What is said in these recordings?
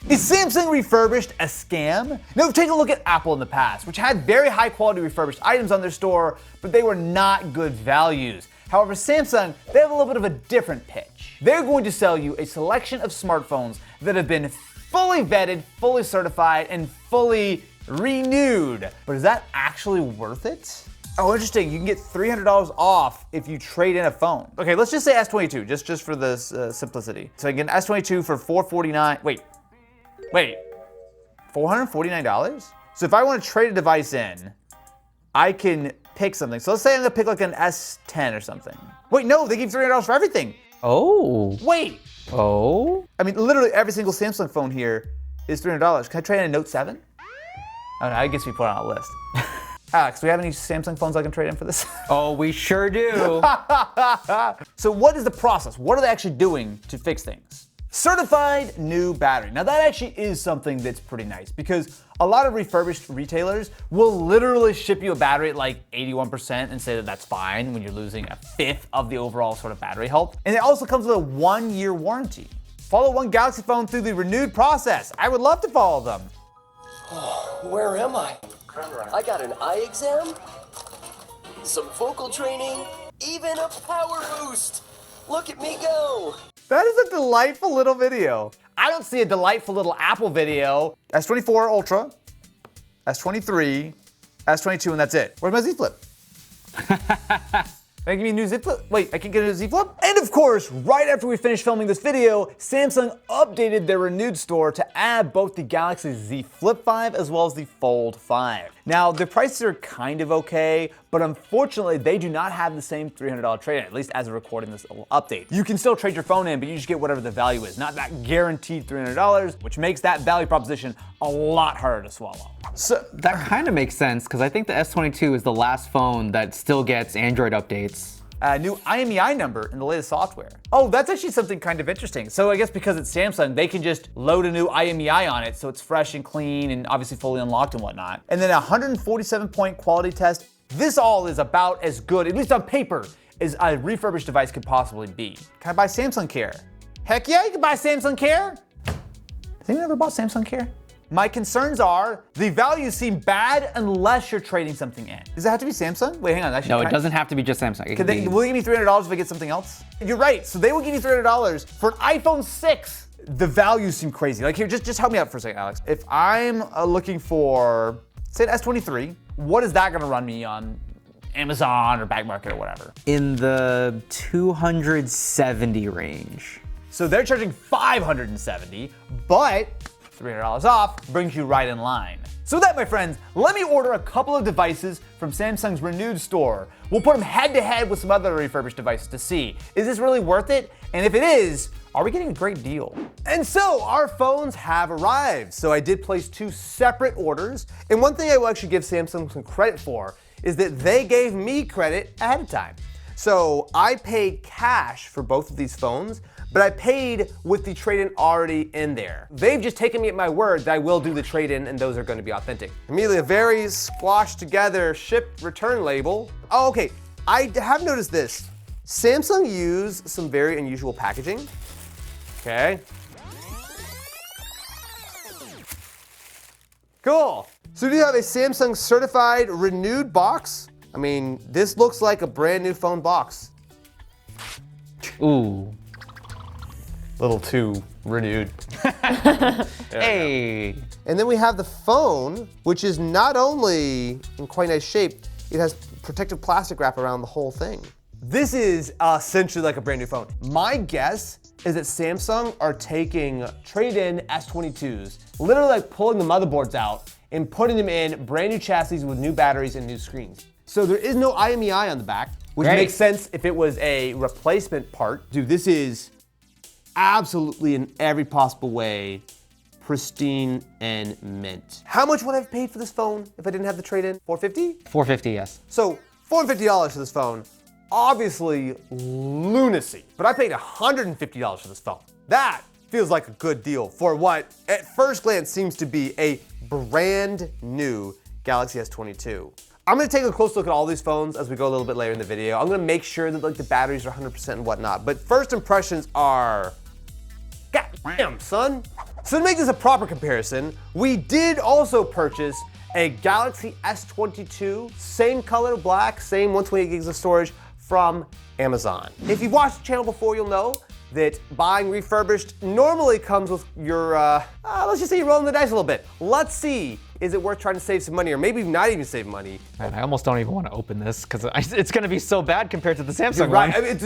Is Samsung refurbished a scam? Now take a look at Apple in the past, which had very high quality refurbished items on their store, but they were not good values. However, Samsung, they have a little bit of a different pitch. They're going to sell you a selection of smartphones that have been fully vetted, fully certified, and fully renewed. But is that actually worth it? Oh, interesting. You can get $300 off if you trade in a phone. Okay, let's just say S22, just for this simplicity. So I get an S22 for $449. Wait, $449? So if I want to trade a device in, I can pick something. So let's say I'm gonna pick like an S10 or something. Wait, no, they give $300 for everything. Oh. Wait. Oh. I mean, literally every single Samsung phone here is $300. Can I trade in a Note 7? Oh no, I guess we put it on a list. Alex, do we have any Samsung phones I can trade in for this? Oh, we sure do. So what is the process? What are they actually doing to fix things? Certified new battery. Now that actually is something that's pretty nice because a lot of refurbished retailers will literally ship you a battery at like 81% and say that that's fine when you're losing a fifth of the overall sort of battery health. And it also comes with a 1-year warranty. Follow one Galaxy phone through the renewed process. I would love to follow them. Oh, where am I? I got an eye exam, some vocal training, even a power boost. Look at me go. That is a delightful little video. I don't see a delightful little Apple video. S24 Ultra, S23, S22, and that's it. Where's my Z Flip? Can I give me a new Z Flip? Wait, I can get a Z Flip? And of course, right after we finished filming this video, Samsung updated their renewed store to add both the Galaxy Z Flip 5 as well as the Fold 5. Now, the prices are kind of okay, but unfortunately, they do not have the same $300 trade-in, at least as of recording this little update. You can still trade your phone in, but you just get whatever the value is, not that guaranteed $300, which makes that value proposition a lot harder to swallow. So that kind of makes sense because I think the S22 is the last phone that still gets Android updates. New IMEI number in the latest software. Oh, that's actually something kind of interesting. So I guess because it's Samsung, they can just load a new IMEI on it so it's fresh and clean and obviously fully unlocked and whatnot. And then a 147-point quality test. This all is about as good, at least on paper, as a refurbished device could possibly be. Can I buy Samsung Care? Heck yeah, you can buy Samsung Care. Has anyone ever bought Samsung Care? My concerns are the values seem bad unless you're trading something in. Does it have to be Samsung? Wait, hang on. Actually, No, it doesn't have to be just Samsung. Will they give me $300 if I get something else? You're right. So they will give you $300 for an iPhone 6. The values seem crazy. Like here, just help me out for a second, Alex. If I'm looking for, say, an S23, what is that gonna run me on Amazon or Back Market or whatever? In the 270 range. So they're charging $570, but $300 off brings you right in line. So with that, my friends, let me order a couple of devices from Samsung's renewed store. We'll put them head to head with some other refurbished devices to see, is this really worth it? And if it is, are we getting a great deal? And so our phones have arrived. So I did place 2 separate orders. And one thing I will actually give Samsung some credit for is that they gave me credit ahead of time. So I paid cash for both of these phones, but I paid with the trade-in already in there. They've just taken me at my word that I will do the trade-in and those are gonna be authentic. Immediately, a very squashed together ship return label. Oh, okay, I have noticed this. Samsung used some very unusual packaging. Okay. Cool. So do you have a Samsung certified renewed box? I mean, this looks like a brand new phone box. Ooh. Little too renewed. Hey. And then we have the phone, which is not only in quite nice shape, it has protective plastic wrap around the whole thing. This is essentially like a brand new phone. My guess is that Samsung are taking trade-in S22s, literally like pulling the motherboards out and putting them in brand new chassis with new batteries and new screens. So there is no IMEI on the back, which makes sense if it was a replacement part. Dude, this is absolutely in every possible way pristine and mint. How much would I have paid for this phone if I didn't have the trade-in? $450? $450, yes. So $450 for this phone, obviously lunacy. But I paid $150 for this phone. That feels like a good deal for what at first glance seems to be a brand new Galaxy S22. I'm gonna take a close look at all these phones as we go a little bit later in the video. I'm gonna make sure that like the batteries are 100% and whatnot. But first impressions are, God damn, son. So to make this a proper comparison, we did also purchase a Galaxy S22, same color, black, same 128 gigs of storage from Amazon. If you've watched the channel before, you'll know that buying refurbished normally comes with your, let's just say you're rolling the dice a little bit. Let's see, is it worth trying to save some money, or maybe not even save money? Man, I almost don't even want to open this because it's going to be so bad compared to the Samsung Right, one. I mean,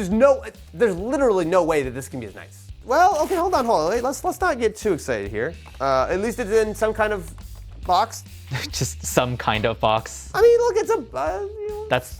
there's literally no way that this can be as nice. Well, okay, hold on. Wait, let's not get too excited here. At least it's in some kind of box. Just some kind of box. I mean, look, it's a,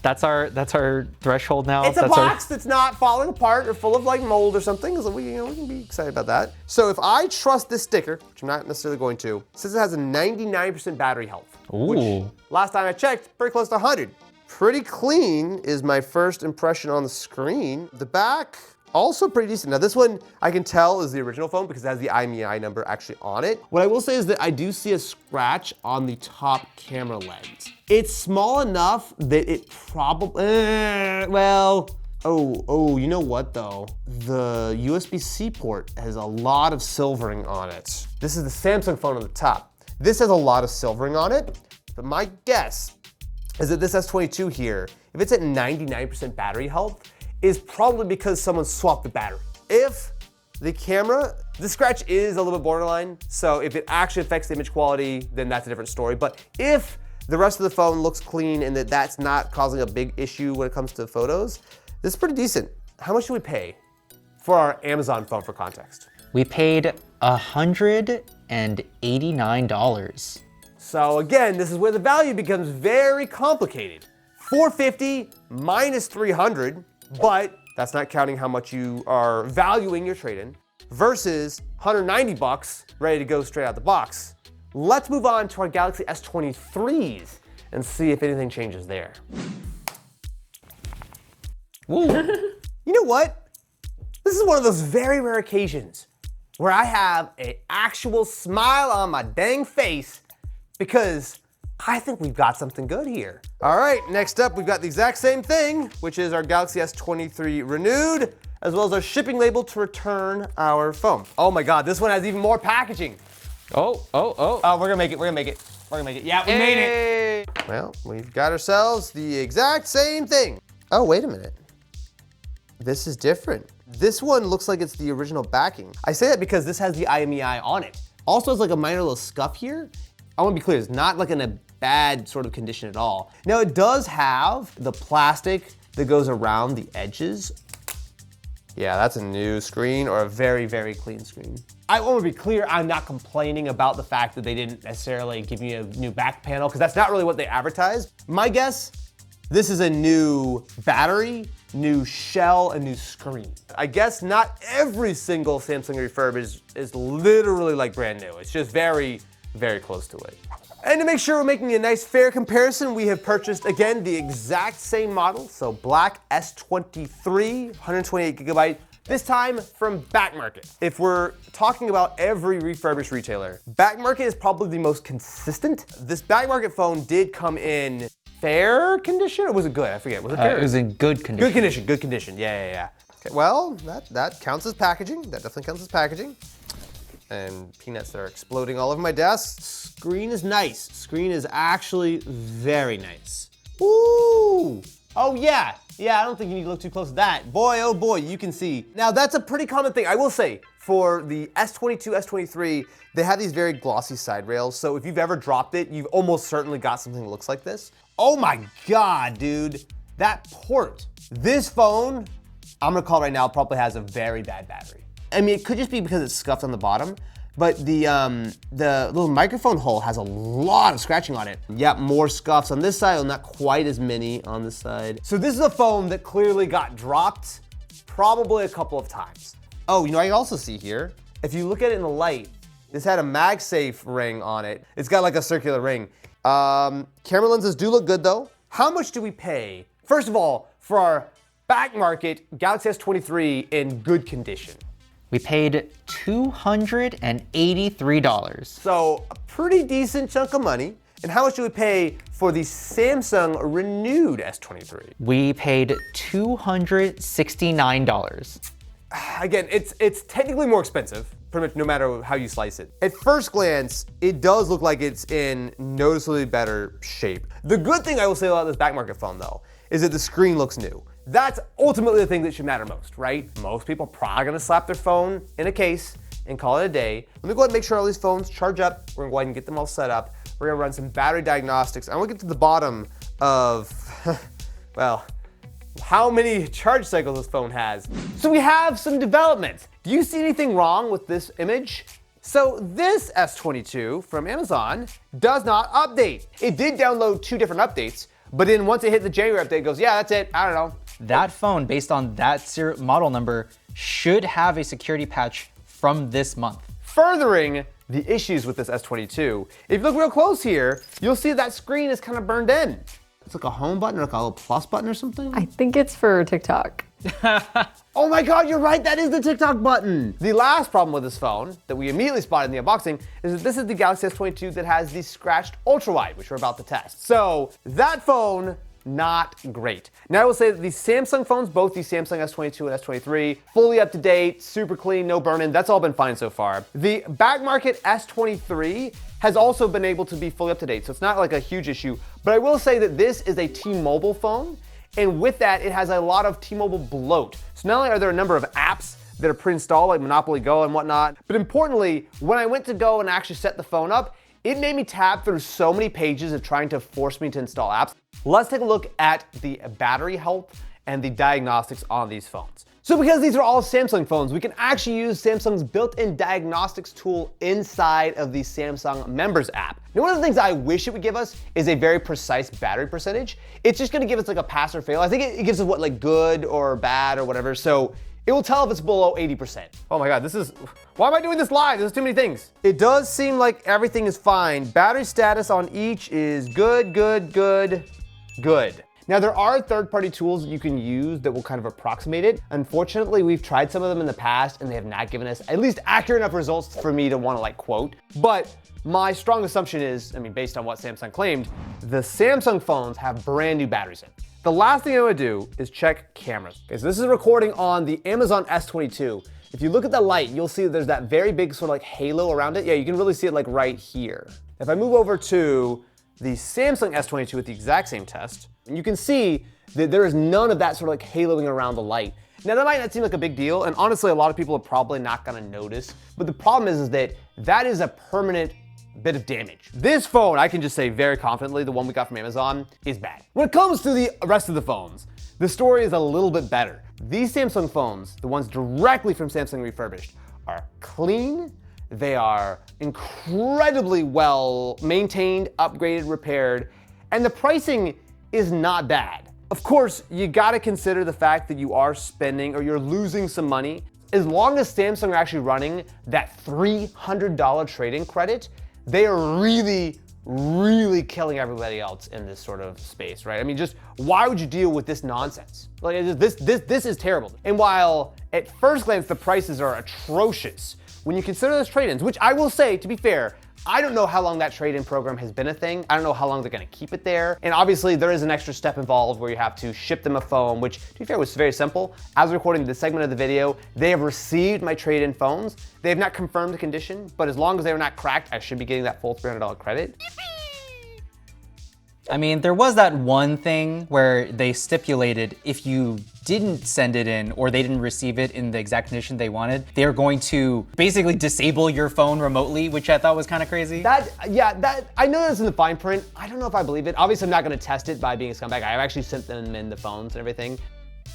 That's our threshold now. it's a That's our- box that's not falling apart or full of like mold or something, so we can be excited about that. So if I trust this sticker, which I'm not necessarily going to, it says it has a 99% battery health. Which, Ooh. last time I checked, pretty close to 100. Pretty clean is my first impression on the screen. The back, also pretty decent. Now this one, I can tell is the original phone because it has the IMEI number actually on it. What I will say is that I do see a scratch on the top camera lens. It's small enough that it probably, you know what though? The USB-C port has a lot of silvering on it. This is the Samsung phone on the top. This has a lot of silvering on it, but my guess is that this S22 here, if it's at 99% battery health, is probably because someone swapped the battery. If the camera, the scratch is a little bit borderline, so if it actually affects the image quality, then that's a different story. But if the rest of the phone looks clean and that's not causing a big issue when it comes to photos, this is pretty decent. How much do we pay for our Amazon phone, for context? We paid $189. So again, this is where the value becomes very complicated. $450 minus $300, but that's not counting how much you are valuing your trade-in, versus $190 ready to go straight out the box. Let's move on to our Galaxy S23s and see if anything changes there. Ooh. You know what? This is one of those very rare occasions where I have an actual smile on my dang face because I think we've got something good here. All right, next up, we've got the exact same thing, which is our Galaxy S23 renewed, as well as our shipping label to return our phone. Oh my God, this one has even more packaging. Oh. Oh, we're gonna make it. Yeah, we made it. Well, we've got ourselves the exact same thing. Oh, wait a minute. This is different. This one looks like it's the original backing. I say that because this has the IMEI on it. Also has like a minor little scuff here. I wanna be clear, it's not like in a bad sort of condition at all. Now it does have the plastic that goes around the edges. Yeah, that's a new screen or a very, very clean screen. I want to be clear, I'm not complaining about the fact that they didn't necessarily give me a new back panel, because that's not really what they advertised. My guess, this is a new battery, new shell, and new screen. I guess not every single Samsung refurb is literally like brand new. It's just very, very close to it. And to make sure we're making a nice fair comparison, we have purchased, again, the exact same model. So black S23, 128 gigabyte, this time from Back Market. If we're talking about every refurbished retailer, Back Market is probably the most consistent. This Back Market phone did come in fair condition, or was it good? I forget, was it fair? It was in good condition. Good condition, yeah. Okay, well, that counts as packaging. That definitely counts as packaging. And peanuts are exploding all over my desk. Screen is nice. Screen is actually very nice. Ooh! Oh yeah, I don't think you need to look too close to that. Boy, oh boy, you can see. Now that's a pretty common thing. I will say, for the S22, S23, they have these very glossy side rails, so if you've ever dropped it, you've almost certainly got something that looks like this. Oh my God, dude. That port. This phone, I'm gonna call it right now, probably has a very bad battery. I mean, it could just be because it's scuffed on the bottom, but the little microphone hole has a lot of scratching on it. Yeah, more scuffs on this side, not quite as many on this side. So this is a phone that clearly got dropped probably a couple of times. Oh, you know, I can also see here, if you look at it in the light, this had a MagSafe ring on it. It's got like a circular ring. Camera lenses do look good though. How much do we pay, first of all, for our Back Market Galaxy S23 in good condition? We paid $283. So a pretty decent chunk of money. And how much do we pay for the Samsung renewed S23? We paid $269. Again, it's technically more expensive. pretty much no matter how you slice it. At first glance, it does look like it's in noticeably better shape. The good thing I will say about this back market phone though, is that the screen looks new. That's ultimately the thing that should matter most, right? Most people are probably gonna slap their phone in a case and call it a day. Let me go ahead and make sure all these phones charge up. We're gonna go ahead and get them all set up. We're gonna run some battery diagnostics. I wanna get to the bottom of, well, how many charge cycles this phone has. So we have some developments. Do you see anything wrong with this image? So this S22 from Amazon does not update. It did download 2 different updates, but then once it hit the January update, it goes, yeah, that's it, I don't know. That phone, based on that model number, should have a security patch from this month. Furthering the issues with this S22, if you look real close here, you'll see that screen is kind of burned in. It's like a home button or like a little plus button or something. I think it's for TikTok. Oh my God, you're right, that is the TikTok button. The last problem with this phone that we immediately spotted in the unboxing is that this is the Galaxy S22 that has the scratched ultra wide, which we're about to test. So that phone, not great. Now I will say that these Samsung phones, both the Samsung S22 and S23, fully up to date, super clean, no burn-in, that's all been fine so far. The back market S23 has also been able to be fully up to date, so it's not like a huge issue, but I will say that this is a T-Mobile phone, and with that, it has a lot of T-Mobile bloat. So not only are there a number of apps that are pre-installed, like Monopoly Go and whatnot, but importantly, when I went to go and actually set the phone up, it made me tab through so many pages of trying to force me to install apps. Let's take a look at the battery health and the diagnostics on these phones. So because these are all Samsung phones, we can actually use Samsung's built-in diagnostics tool inside of the Samsung Members app. Now, one of the things I wish it would give us is a very precise battery percentage. It's just gonna give us like a pass or fail. I think it gives us what, like good or bad or whatever. So it will tell if it's below 80%. Oh my God, why am I doing this live? There's too many things. It does seem like everything is fine. Battery status on each is good, good, good, good. Now there are third-party tools that you can use that will kind of approximate it. Unfortunately, we've tried some of them in the past and they have not given us at least accurate enough results for me to want to like quote. But my strong assumption is, I mean, based on what Samsung claimed, the Samsung phones have brand new batteries in. The last thing I would do is check cameras. Okay, so this is a recording on the Amazon S22. If you look at the light, you'll see that there's that very big sort of like halo around it. Yeah, you can really see it like right here. If I move over to the Samsung S22 with the exact same test, you can see that there is none of that sort of like haloing around the light. Now that might not seem like a big deal, and honestly a lot of people are probably not gonna notice, but the problem is that that is a permanent bit of damage. This phone, I can just say very confidently, the one we got from Amazon, is bad. When it comes to the rest of the phones, the story is a little bit better. These Samsung phones, the ones directly from Samsung Refurbished, are clean, they are incredibly well maintained, upgraded, repaired, and the pricing is not bad. Of course, you gotta consider the fact that you are spending or you're losing some money. As long as Samsung are actually running that $300 trade-in credit, they are really, really killing everybody else in this sort of space, right? I mean, just why would you deal with this nonsense? Like this is terrible. And while at first glance the prices are atrocious, when you consider those trade-ins, which I will say, to be fair, I don't know how long that trade-in program has been a thing. I don't know how long they're gonna keep it there. And obviously there is an extra step involved where you have to ship them a phone, which to be fair was very simple. As we're recording this segment of the video, they have received my trade-in phones. They have not confirmed the condition, but as long as they are not cracked, I should be getting that full $300 credit. I mean, there was that one thing where they stipulated if you didn't send it in or they didn't receive it in the exact condition they wanted, they're going to basically disable your phone remotely, which I thought was kind of crazy. I know that's in the fine print. I don't know if I believe it. Obviously, I'm not gonna test it by being a scumbag. I've actually sent them in the phones and everything.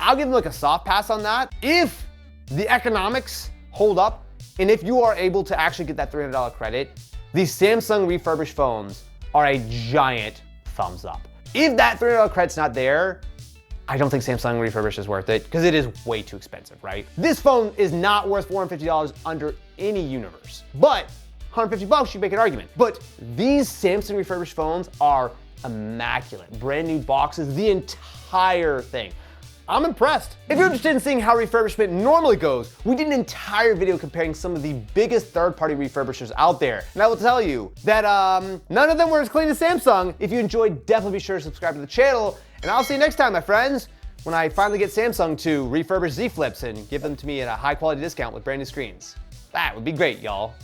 I'll give them like a soft pass on that. If the economics hold up, and if you are able to actually get that $300 credit, these Samsung refurbished phones are a giant thumbs up. If that $300 credit's not there, I don't think Samsung refurbished is worth it because it is way too expensive, right? This phone is not worth $450 under any universe, but $150 you make an argument. But these Samsung refurbished phones are immaculate. Brand new boxes, the entire thing. I'm impressed. If you're interested in seeing how refurbishment normally goes, we did an entire video comparing some of the biggest third-party refurbishers out there. And I will tell you that none of them were as clean as Samsung. If you enjoyed, definitely be sure to subscribe to the channel. And I'll see you next time, my friends, when I finally get Samsung to refurbish Z Flips and give them to me at a high-quality discount with brand new screens. That would be great, y'all.